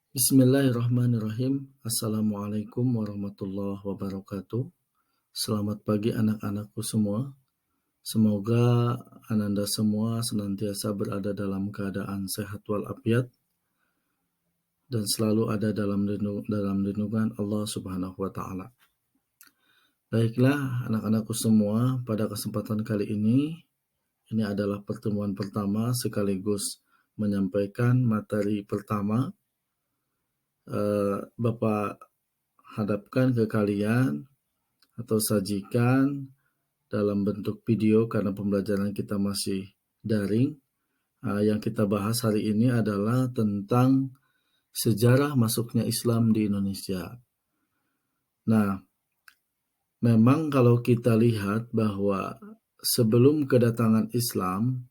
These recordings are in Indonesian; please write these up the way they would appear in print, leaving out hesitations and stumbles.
Bismillahirrahmanirrahim. Assalamualaikum warahmatullahi wabarakatuh. Selamat pagi anak-anakku semua. Semoga Ananda semua senantiasa berada dalam keadaan sehat walafiat dan selalu ada dalam lindungan Allah Subhanahu wa taala. Baiklah anak-anakku semua, pada kesempatan kali ini adalah pertemuan pertama sekaligus menyampaikan materi pertama. Bapak hadapkan ke kalian atau sajikan dalam bentuk video karena pembelajaran kita masih daring. Yang kita bahas hari ini adalah tentang sejarah masuknya Islam di Indonesia. Nah, memang kalau kita lihat bahwa sebelum kedatangan Islam,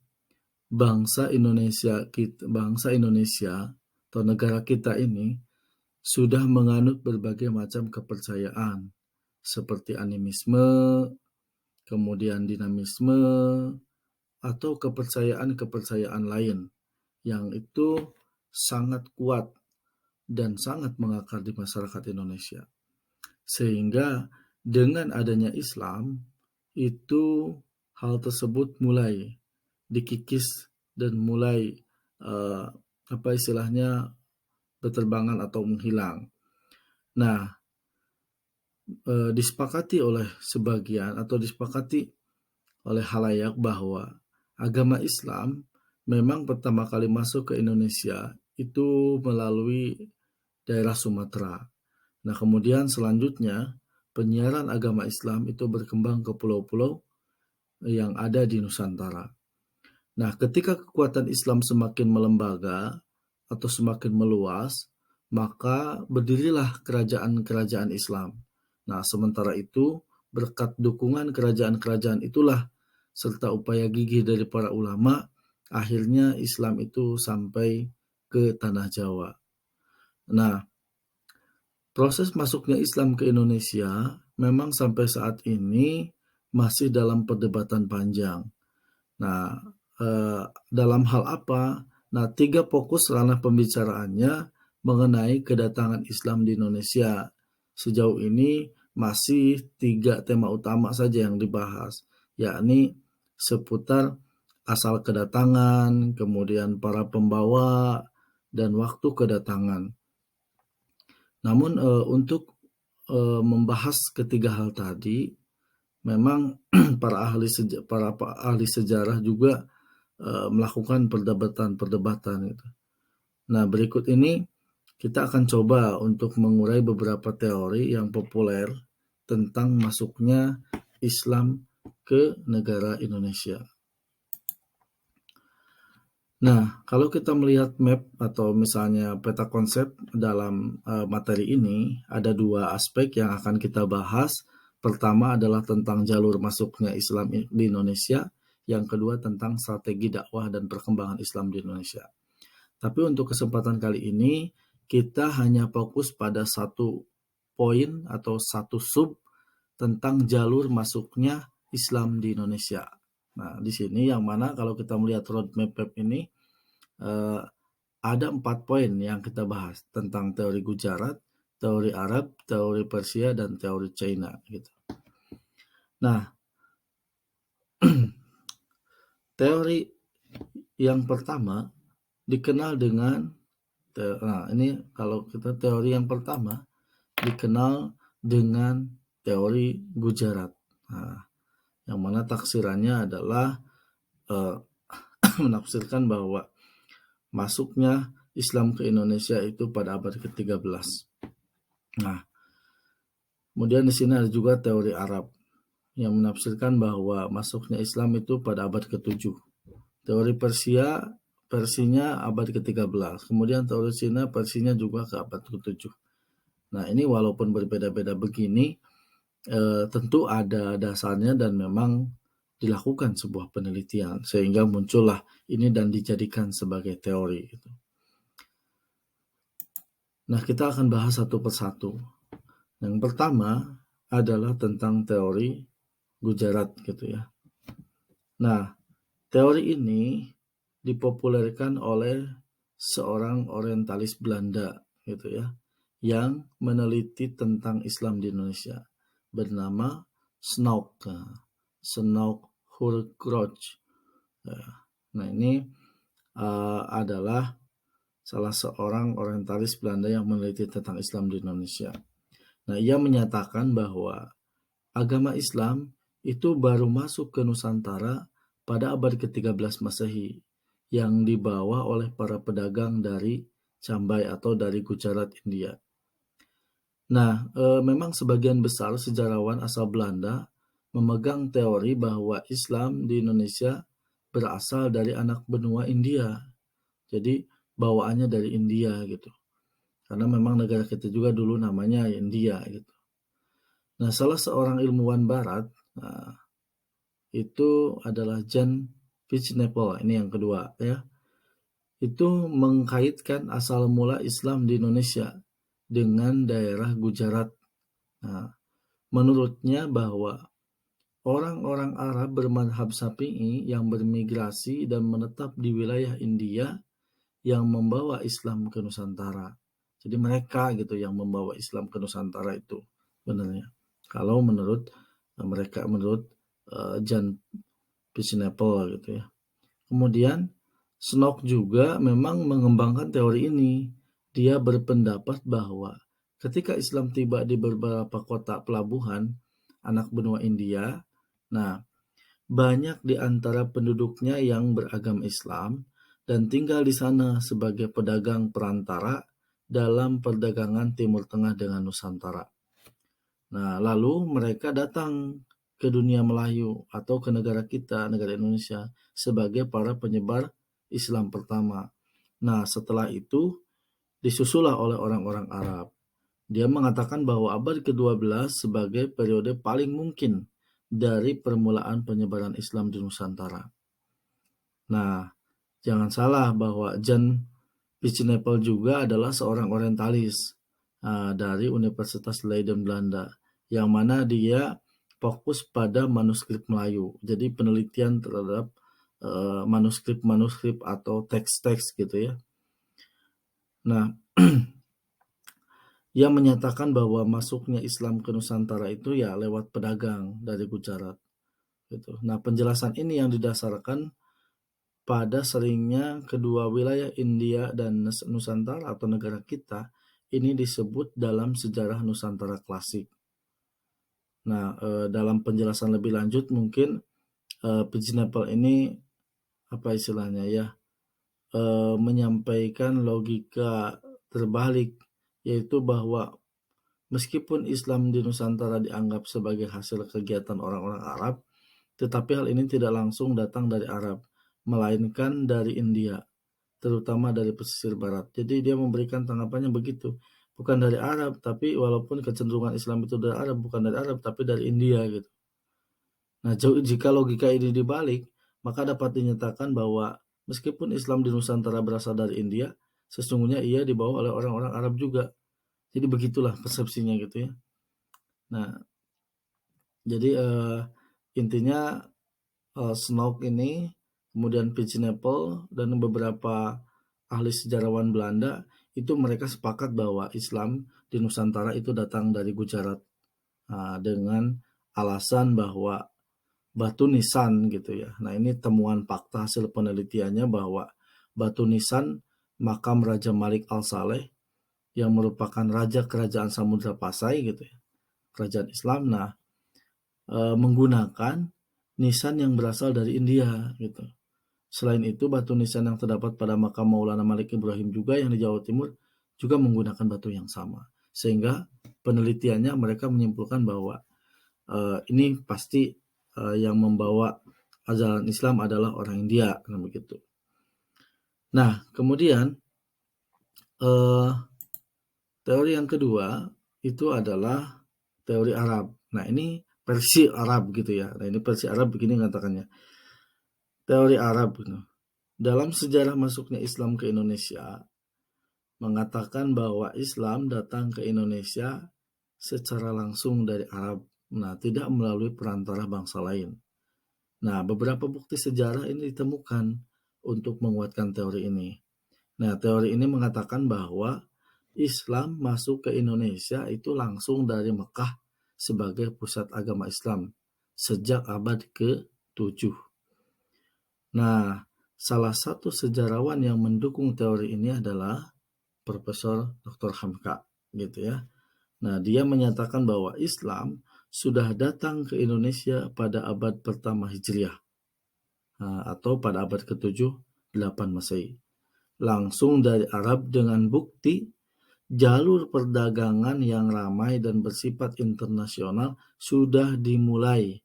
bangsa Indonesia atau negara kita ini sudah menganut berbagai macam kepercayaan seperti animisme, kemudian dinamisme, atau kepercayaan-kepercayaan lain yang itu sangat kuat dan sangat mengakar di masyarakat Indonesia. Sehingga dengan adanya Islam, itu hal tersebut mulai dikikis dan mulai berterbangan atau menghilang. Nah, disepakati oleh sebagian atau disepakati oleh halayak bahwa agama Islam memang pertama kali masuk ke Indonesia itu melalui daerah Sumatera. Nah, kemudian selanjutnya penyiaran agama Islam itu berkembang ke pulau-pulau yang ada di Nusantara. Nah, ketika kekuatan Islam semakin melembaga atau semakin meluas, maka berdirilah kerajaan-kerajaan Islam. Nah, sementara itu, berkat dukungan kerajaan-kerajaan itulah, serta upaya gigih dari para ulama, akhirnya Islam itu sampai ke tanah Jawa. Nah, proses masuknya Islam ke Indonesia memang sampai saat ini masih dalam perdebatan panjang. Nah, dalam hal apa? Nah, 3 fokus ranah pembicaraannya mengenai kedatangan Islam di Indonesia. Sejauh ini masih 3 tema utama saja yang dibahas, yakni seputar asal kedatangan, kemudian para pembawa, dan waktu kedatangan. Namun untuk membahas ketiga hal tadi, memang para ahli sejarah juga melakukan perdebatan gitu. Nah, berikut ini kita akan coba untuk mengurai beberapa teori yang populer tentang masuknya Islam ke negara Indonesia. Nah, kalau kita melihat map atau misalnya peta konsep dalam materi ini, ada 2 aspek yang akan kita bahas. Pertama adalah tentang jalur masuknya Islam di Indonesia, yang kedua tentang strategi dakwah dan perkembangan Islam di Indonesia. Tapi untuk kesempatan kali ini, kita hanya fokus pada satu poin atau satu sub tentang jalur masuknya Islam di Indonesia. Nah, di sini yang mana kalau kita melihat roadmap ini, ada 4 poin yang kita bahas tentang teori Gujarat, teori Arab, teori Persia, dan teori China gitu. Nah, teori yang pertama dikenal dengan ini kalau kita teori yang pertama dikenal dengan teori Gujarat. Nah, yang mana taksirannya adalah menafsirkan bahwa masuknya Islam ke Indonesia itu pada abad ke-13. Nah, kemudian di sini ada juga teori Arab yang menafsirkan bahwa masuknya Islam itu pada abad ke-7. Teori Persinya abad ke-13. Kemudian teori Cina, Persinya juga ke abad ke-7. Nah, ini walaupun berbeda-beda begini, tentu ada dasarnya dan memang dilakukan sebuah penelitian sehingga muncullah ini dan dijadikan sebagai teori gitu. Nah, kita akan bahas satu persatu. Yang pertama adalah tentang teori Gujarat gitu ya. Nah, teori ini dipopulerkan oleh seorang orientalis Belanda gitu ya, yang meneliti tentang Islam di Indonesia, bernama Snouk, Snouk Hurkroch. Nah ini adalah salah seorang orientalis Belanda yang meneliti tentang Islam di Indonesia. Nah, ia menyatakan bahwa agama Islam itu baru masuk ke Nusantara pada abad ke-13 Masehi yang dibawa oleh para pedagang dari Cambai atau dari Gujarat, India. Nah, memang sebagian besar sejarawan asal Belanda memegang teori bahwa Islam di Indonesia berasal dari anak benua India. Jadi bawaannya dari India gitu. Karena memang negara kita juga dulu namanya India gitu. Nah, salah seorang ilmuwan barat itu adalah Jan Fitznapel, ini yang kedua ya. Itu mengkaitkan asal mula Islam di Indonesia dengan daerah Gujarat. Nah, menurutnya bahwa orang-orang Arab bermadhab Syafi'i yang bermigrasi dan menetap di wilayah India yang membawa Islam ke Nusantara. Jadi mereka gitu yang membawa Islam ke Nusantara itu sebenarnya. Kalau menurut mereka, menurut Jan Fitznapel gitu ya. Kemudian Snouk juga memang mengembangkan teori ini. Dia berpendapat bahwa ketika Islam tiba di beberapa kota pelabuhan anak benua India, nah banyak di antara penduduknya yang beragama Islam dan tinggal di sana sebagai pedagang perantara dalam perdagangan Timur Tengah dengan Nusantara. Nah, lalu mereka datang ke dunia Melayu atau ke negara kita, negara Indonesia, sebagai para penyebar Islam pertama. Nah, setelah itu disusulah oleh orang-orang Arab. Dia mengatakan bahwa abad ke-12 sebagai periode paling mungkin dari permulaan penyebaran Islam di Nusantara. Nah, jangan salah bahwa Jan Fitznapel juga adalah seorang orientalis dari Universitas Leiden Belanda, yang mana dia fokus pada manuskrip Melayu. Jadi penelitian terhadap manuskrip-manuskrip atau teks-teks gitu ya. Nah, ia menyatakan bahwa masuknya Islam ke Nusantara itu ya lewat pedagang dari Gujarat. Gitu. Nah, penjelasan ini yang didasarkan pada seringnya kedua wilayah India dan Nusantara atau negara kita ini disebut dalam sejarah Nusantara klasik. Nah, dalam penjelasan lebih lanjut mungkin Fitznapel ini apa istilahnya ya, menyampaikan logika terbalik, yaitu bahwa meskipun Islam di Nusantara dianggap sebagai hasil kegiatan orang-orang Arab, tetapi hal ini tidak langsung datang dari Arab, melainkan dari India, terutama dari pesisir barat. Jadi dia memberikan tanggapannya begitu. Bukan dari Arab, tapi walaupun kecenderungan Islam itu dari Arab, bukan dari Arab, tapi dari India gitu. Nah, jika logika ini dibalik, maka dapat dinyatakan bahwa meskipun Islam di Nusantara berasal dari India, sesungguhnya ia dibawa oleh orang-orang Arab juga. Jadi begitulah persepsinya gitu ya. Nah, jadi intinya Snouk ini, kemudian Fitznapel dan beberapa ahli sejarawan Belanda itu mereka sepakat bahwa Islam di Nusantara itu datang dari Gujarat dengan alasan bahwa batu nisan gitu ya. Nah, ini temuan fakta hasil penelitiannya bahwa batu nisan makam Raja Malik Al-Saleh yang merupakan raja kerajaan Samudra Pasai gitu ya, kerajaan Islam. Nah, menggunakan nisan yang berasal dari India gitu. Selain itu, batu nisan yang terdapat pada makam Maulana Malik Ibrahim juga yang di Jawa Timur juga menggunakan batu yang sama. Sehingga penelitiannya mereka menyimpulkan bahwa ini pasti yang membawa ajaran Islam adalah orang India, kan begitu. Nah, kemudian teori yang kedua itu adalah teori Arab. Nah, ini versi Arab gitu ya. Nah, ini versi Arab begini katakannya. Teori Arab gitu. Dalam sejarah masuknya Islam ke Indonesia, mengatakan bahwa Islam datang ke Indonesia secara langsung dari Arab. Nah, tidak melalui perantara bangsa lain. Nah, beberapa bukti sejarah ini ditemukan untuk menguatkan teori ini. Nah, teori ini mengatakan bahwa Islam masuk ke Indonesia itu langsung dari Mekah sebagai pusat agama Islam sejak abad ke-7. Nah, salah satu sejarawan yang mendukung teori ini adalah Profesor Dr. Hamka, gitu ya. Nah, dia menyatakan bahwa Islam sudah datang ke Indonesia pada abad pertama Hijriah, atau pada abad ke-7, 8 Masehi. Langsung dari Arab dengan bukti jalur perdagangan yang ramai dan bersifat internasional sudah dimulai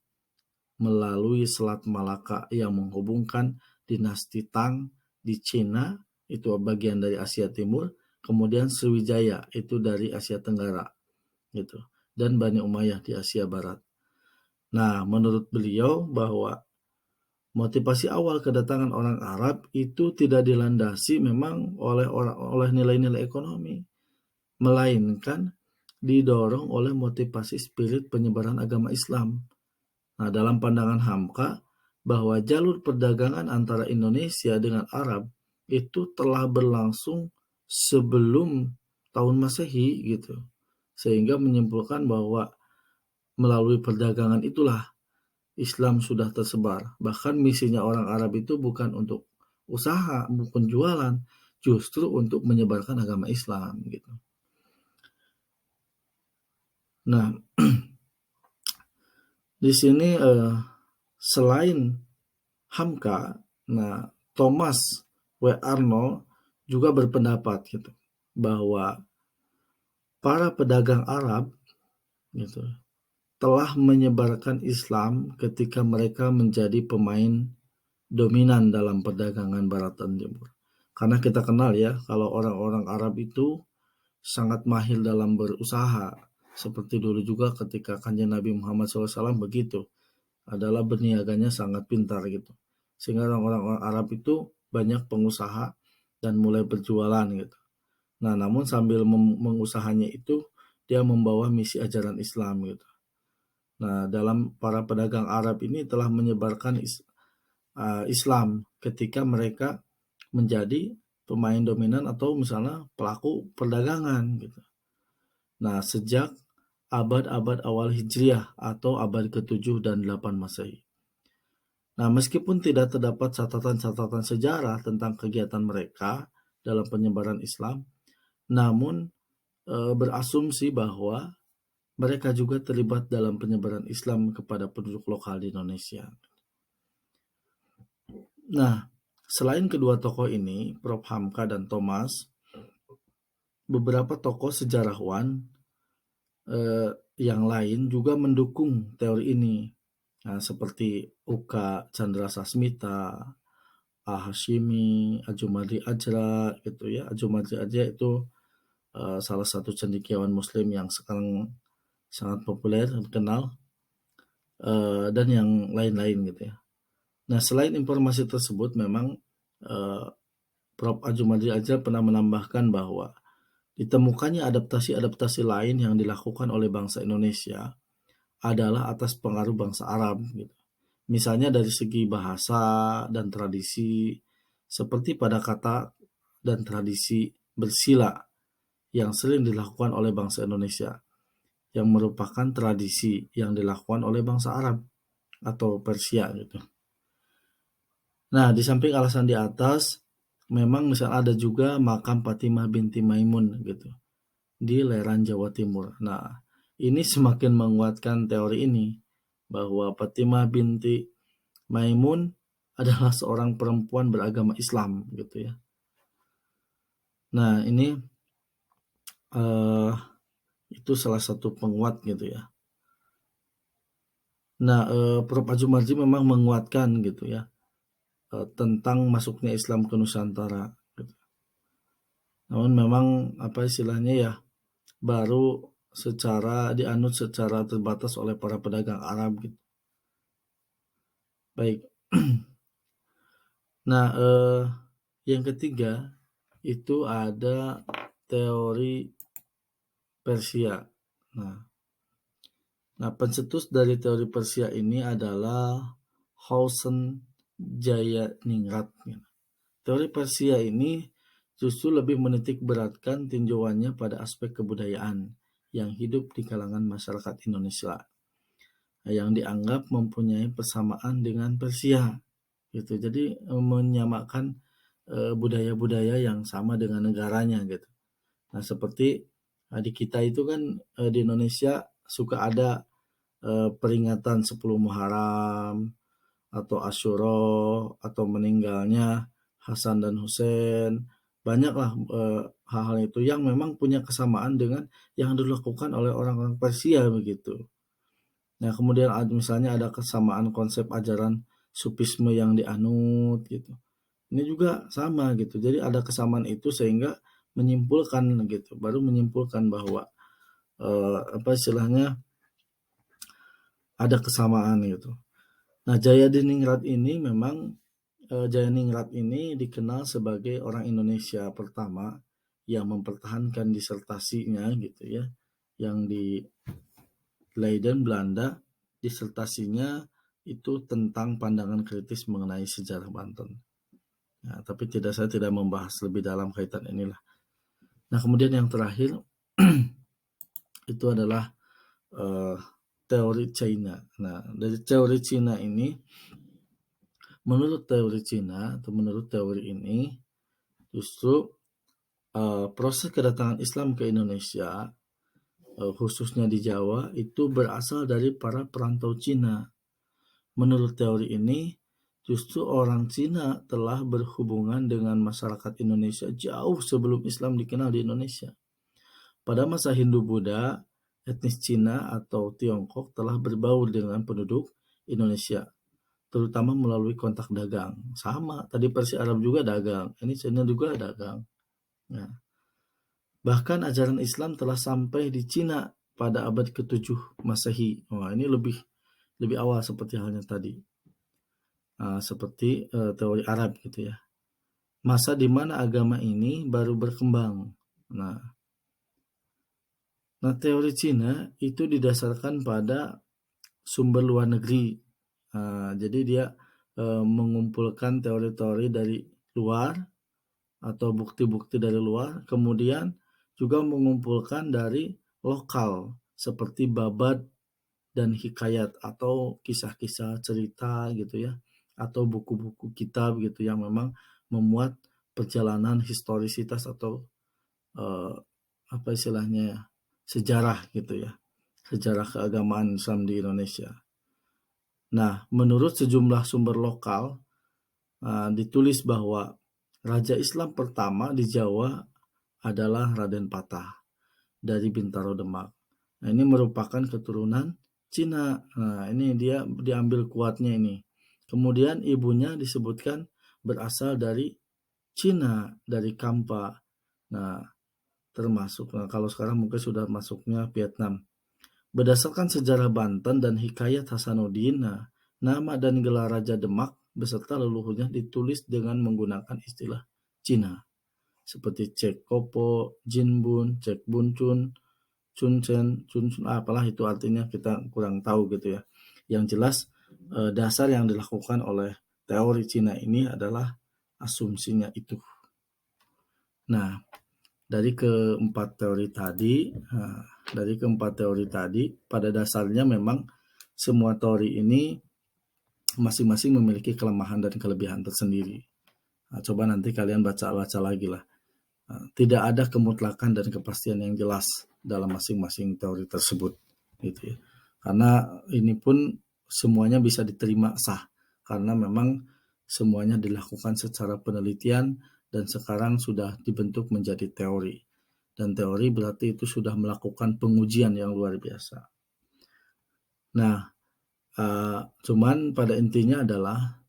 melalui Selat Malaka yang menghubungkan dinasti Tang di Cina, itu bagian dari Asia Timur, kemudian Sriwijaya itu dari Asia Tenggara, gitu, dan Bani Umayyah di Asia Barat. Nah, menurut beliau bahwa motivasi awal kedatangan orang Arab itu tidak dilandasi memang oleh nilai-nilai ekonomi, melainkan didorong oleh motivasi spirit penyebaran agama Islam. Nah, dalam pandangan Hamka, bahwa jalur perdagangan antara Indonesia dengan Arab itu telah berlangsung sebelum tahun Masehi gitu. Sehingga menyimpulkan bahwa melalui perdagangan itulah Islam sudah tersebar. Bahkan misinya orang Arab itu bukan untuk usaha, bukan jualan, justru untuk menyebarkan agama Islam gitu. Nah, di sini selain Hamka, nah Thomas W. Arnold juga berpendapat gitu bahwa para pedagang Arab gitu telah menyebarkan Islam ketika mereka menjadi pemain dominan dalam perdagangan Barat dan Timur. Karena kita kenal ya, kalau orang-orang Arab itu sangat mahir dalam berusaha. Seperti dulu juga ketika Kanjeng Nabi Muhammad SAW begitu, adalah berniaganya sangat pintar gitu. Sehingga orang-orang Arab itu banyak pengusaha dan mulai berjualan gitu. Nah, namun sambil mengusahanya itu, dia membawa misi ajaran Islam gitu. Nah, dalam para pedagang Arab ini telah menyebarkan Islam ketika mereka menjadi pemain dominan atau misalnya pelaku perdagangan gitu. Nah, sejak abad-abad awal Hijriah atau abad ke-7 dan 8 Masehi. Nah, meskipun tidak terdapat catatan-catatan sejarah tentang kegiatan mereka dalam penyebaran Islam, namun berasumsi bahwa mereka juga terlibat dalam penyebaran Islam kepada penduduk lokal di Indonesia. Nah, selain kedua tokoh ini, Prof. Hamka dan Thomas, beberapa tokoh sejarawan yang lain juga mendukung teori ini. Nah, seperti Uka Chandra Sasmita, Hashimi, Ajumadri Ajra gitu ya. Ajumadri Ajra itu salah satu cendekiawan Muslim yang sekarang sangat populer dikenal, dan yang lain-lain gitu ya. Nah, selain informasi tersebut memang Prof. Ajumadri Ajra pernah menambahkan bahwa ditemukannya adaptasi-adaptasi lain yang dilakukan oleh bangsa Indonesia adalah atas pengaruh bangsa Arab gitu. Misalnya dari segi bahasa dan tradisi, seperti pada kata dan tradisi bersila yang sering dilakukan oleh bangsa Indonesia, yang merupakan tradisi yang dilakukan oleh bangsa Arab atau Persia gitu. Nah, di samping alasan di atas, memang misalnya ada juga makam Fatimah binti Maimun gitu di Leran, Jawa Timur. Nah, ini semakin menguatkan teori ini bahwa Fatimah binti Maimun adalah seorang perempuan beragama Islam gitu ya. Nah, ini itu salah satu penguat gitu ya. Nah, Prof. Ajumardi memang menguatkan gitu ya tentang masuknya Islam ke Nusantara. Gitu. Namun memang apa istilahnya ya, baru dianut secara terbatas oleh para pedagang Arab gitu. Baik. Nah, yang ketiga itu ada teori Persia. Nah, pencetus dari teori Persia ini adalah Hausen Jayaningrat. Teori Persia ini justru lebih menitik beratkan tinjauannya pada aspek kebudayaan yang hidup di kalangan masyarakat Indonesia yang dianggap mempunyai persamaan dengan Persia gitu. Jadi menyamakan budaya-budaya yang sama dengan negaranya gitu. Nah, seperti di kita itu kan di Indonesia suka ada peringatan 10 Muharram atau Asyura atau meninggalnya Hasan dan Hussein. Banyaklah hal-hal itu yang memang punya kesamaan dengan yang dilakukan oleh orang-orang Persia begitu. Nah, kemudian misalnya ada kesamaan konsep ajaran Sufisme yang dianut gitu. Ini juga sama gitu. Jadi ada kesamaan itu sehingga menyimpulkan gitu, baru menyimpulkan bahwa apa istilahnya ada kesamaan gitu. Nah, Jayadiningrat ini memang Jayaningrat ini dikenal sebagai orang Indonesia pertama yang mempertahankan disertasinya gitu ya, yang di Leiden, Belanda. Disertasinya itu tentang pandangan kritis mengenai sejarah Banten. Nah, tapi saya tidak membahas lebih dalam kaitan inilah. Nah, kemudian yang terakhir itu adalah teori China. Nah, dari teori China ini, menurut teori ini, justru proses kedatangan Islam ke Indonesia, khususnya di Jawa, itu berasal dari para perantau Cina. Menurut teori ini, justru orang Cina telah berhubungan dengan masyarakat Indonesia jauh sebelum Islam dikenal di Indonesia. Pada masa Hindu-Buddha, etnis Cina atau Tiongkok telah berbaur dengan penduduk Indonesia, terutama melalui kontak dagang. Sama, tadi Persia Arab juga dagang, ini Cina juga dagang. Nah, bahkan ajaran Islam telah sampai di Cina pada abad ke-7 Masehi. Wah, ini lebih awal seperti halnya tadi. Seperti teori Arab gitu ya. Masa di mana agama ini baru berkembang. Nah, teori Cina itu didasarkan pada sumber luar negeri. Jadi dia mengumpulkan teori-teori dari luar atau bukti-bukti dari luar, kemudian juga mengumpulkan dari lokal seperti babat dan hikayat atau kisah-kisah cerita gitu ya, atau buku-buku kitab gitu yang memang memuat perjalanan historisitas atau apa istilahnya sejarah gitu ya, sejarah keagamaan Islam di Indonesia. Nah, menurut sejumlah sumber lokal ditulis bahwa Raja Islam pertama di Jawa adalah Raden Patah dari Bintaro Demak. Nah, ini merupakan keturunan Cina. Nah, ini dia diambil kuatnya ini. Kemudian ibunya disebutkan berasal dari Cina, dari Kampa. Nah, termasuk kalau sekarang mungkin sudah masuknya Vietnam. Berdasarkan sejarah Banten dan hikayat Hasanuddin, nama dan gelar Raja Demak beserta leluhurnya ditulis dengan menggunakan istilah Cina seperti Cek Kopo, Jinbun, Cek Buncun, Chunchen, apalah itu artinya kita kurang tahu gitu ya. Yang jelas dasar yang dilakukan oleh teori Cina ini adalah asumsinya itu. Nah, dari keempat teori tadi, pada dasarnya memang semua teori ini masing-masing memiliki kelemahan dan kelebihan tersendiri. Nah, coba nanti kalian baca-baca lagi lah. Tidak ada kemutlakan dan kepastian yang jelas dalam masing-masing teori tersebut, gitu ya. Karena ini pun semuanya bisa diterima sah, karena memang semuanya dilakukan secara penelitian dan sekarang sudah dibentuk menjadi teori. Dan teori berarti itu sudah melakukan pengujian yang luar biasa. Nah, cuman pada intinya adalah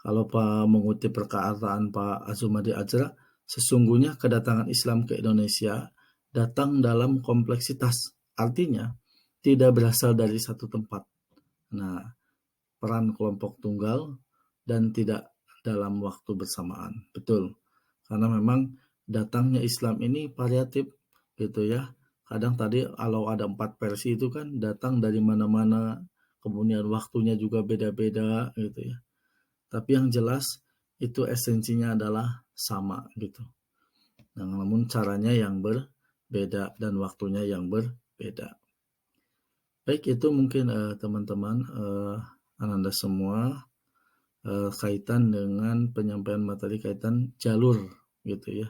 kalau mengutip perkataan Pak Azumadi Ajra, sesungguhnya kedatangan Islam ke Indonesia datang dalam kompleksitas. Artinya, tidak berasal dari satu tempat. Nah, peran kelompok tunggal dan tidak dalam waktu bersamaan. Betul. Karena memang datangnya Islam ini variatif gitu ya. Kadang tadi kalau ada 4 versi itu kan datang dari mana-mana, kemudian waktunya juga beda-beda gitu ya. Tapi yang jelas itu esensinya adalah sama gitu. namun caranya yang berbeda dan waktunya yang berbeda. Baik, itu mungkin teman-teman, Ananda semua, kaitan dengan penyampaian materi kaitan jalur gitu ya,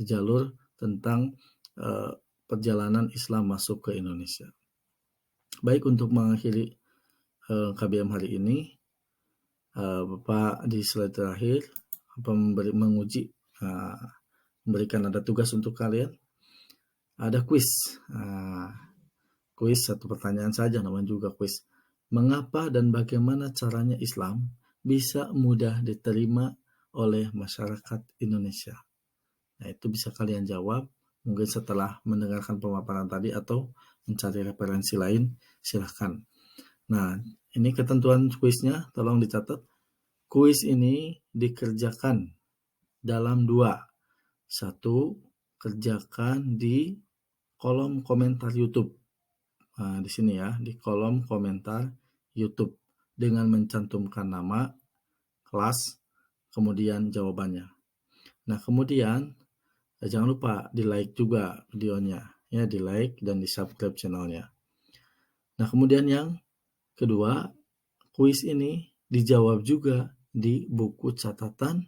jalur tentang perjalanan Islam masuk ke Indonesia. Baik, untuk mengakhiri KBM hari ini, Bapak di slide terakhir memberikan ada tugas untuk kalian, ada kuis. Kuis satu pertanyaan saja, namanya juga kuis. Mengapa dan bagaimana caranya Islam bisa mudah diterima oleh masyarakat Indonesia? Nah, itu bisa kalian jawab mungkin setelah mendengarkan pemaparan tadi atau mencari referensi lain, silahkan. Nah, ini ketentuan kuisnya, tolong dicatat. Kuis ini dikerjakan dalam 2. 1, kerjakan di kolom komentar YouTube. Nah, di sini ya, di kolom komentar YouTube dengan mencantumkan nama, kelas, kemudian jawabannya. Nah, kemudian jangan lupa di-like juga videonya, ya, di-like dan di-subscribe channelnya. Nah, kemudian yang kedua, kuis ini dijawab juga di buku catatan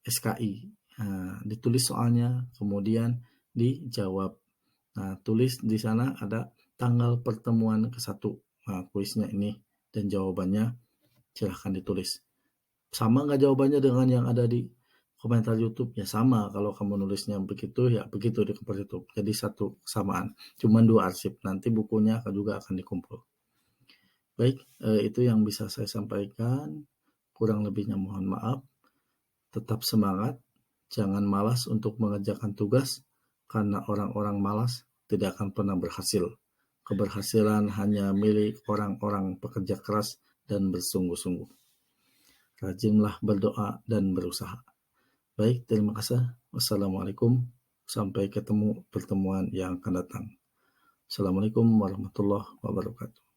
SKI. Nah, ditulis soalnya, kemudian dijawab. Nah, tulis di sana ada tanggal pertemuan ke-1. Nah, kuisnya ini dan jawabannya silahkan ditulis. Sama nggak jawabannya dengan yang ada di komentar YouTube? Ya sama, kalau kamu nulisnya begitu, ya begitu di komentar YouTube. Jadi satu kesamaan, cuman 2 arsip. Nanti bukunya juga akan dikumpul. Baik, itu yang bisa saya sampaikan. Kurang lebihnya mohon maaf. Tetap semangat, jangan malas untuk mengerjakan tugas, karena orang-orang malas tidak akan pernah berhasil. Keberhasilan hanya milik orang-orang pekerja keras dan bersungguh-sungguh. Rajinlah berdoa dan berusaha. Baik, terima kasih. Wassalamualaikum. Sampai ketemu pertemuan yang akan datang. Assalamualaikum warahmatullahi wabarakatuh.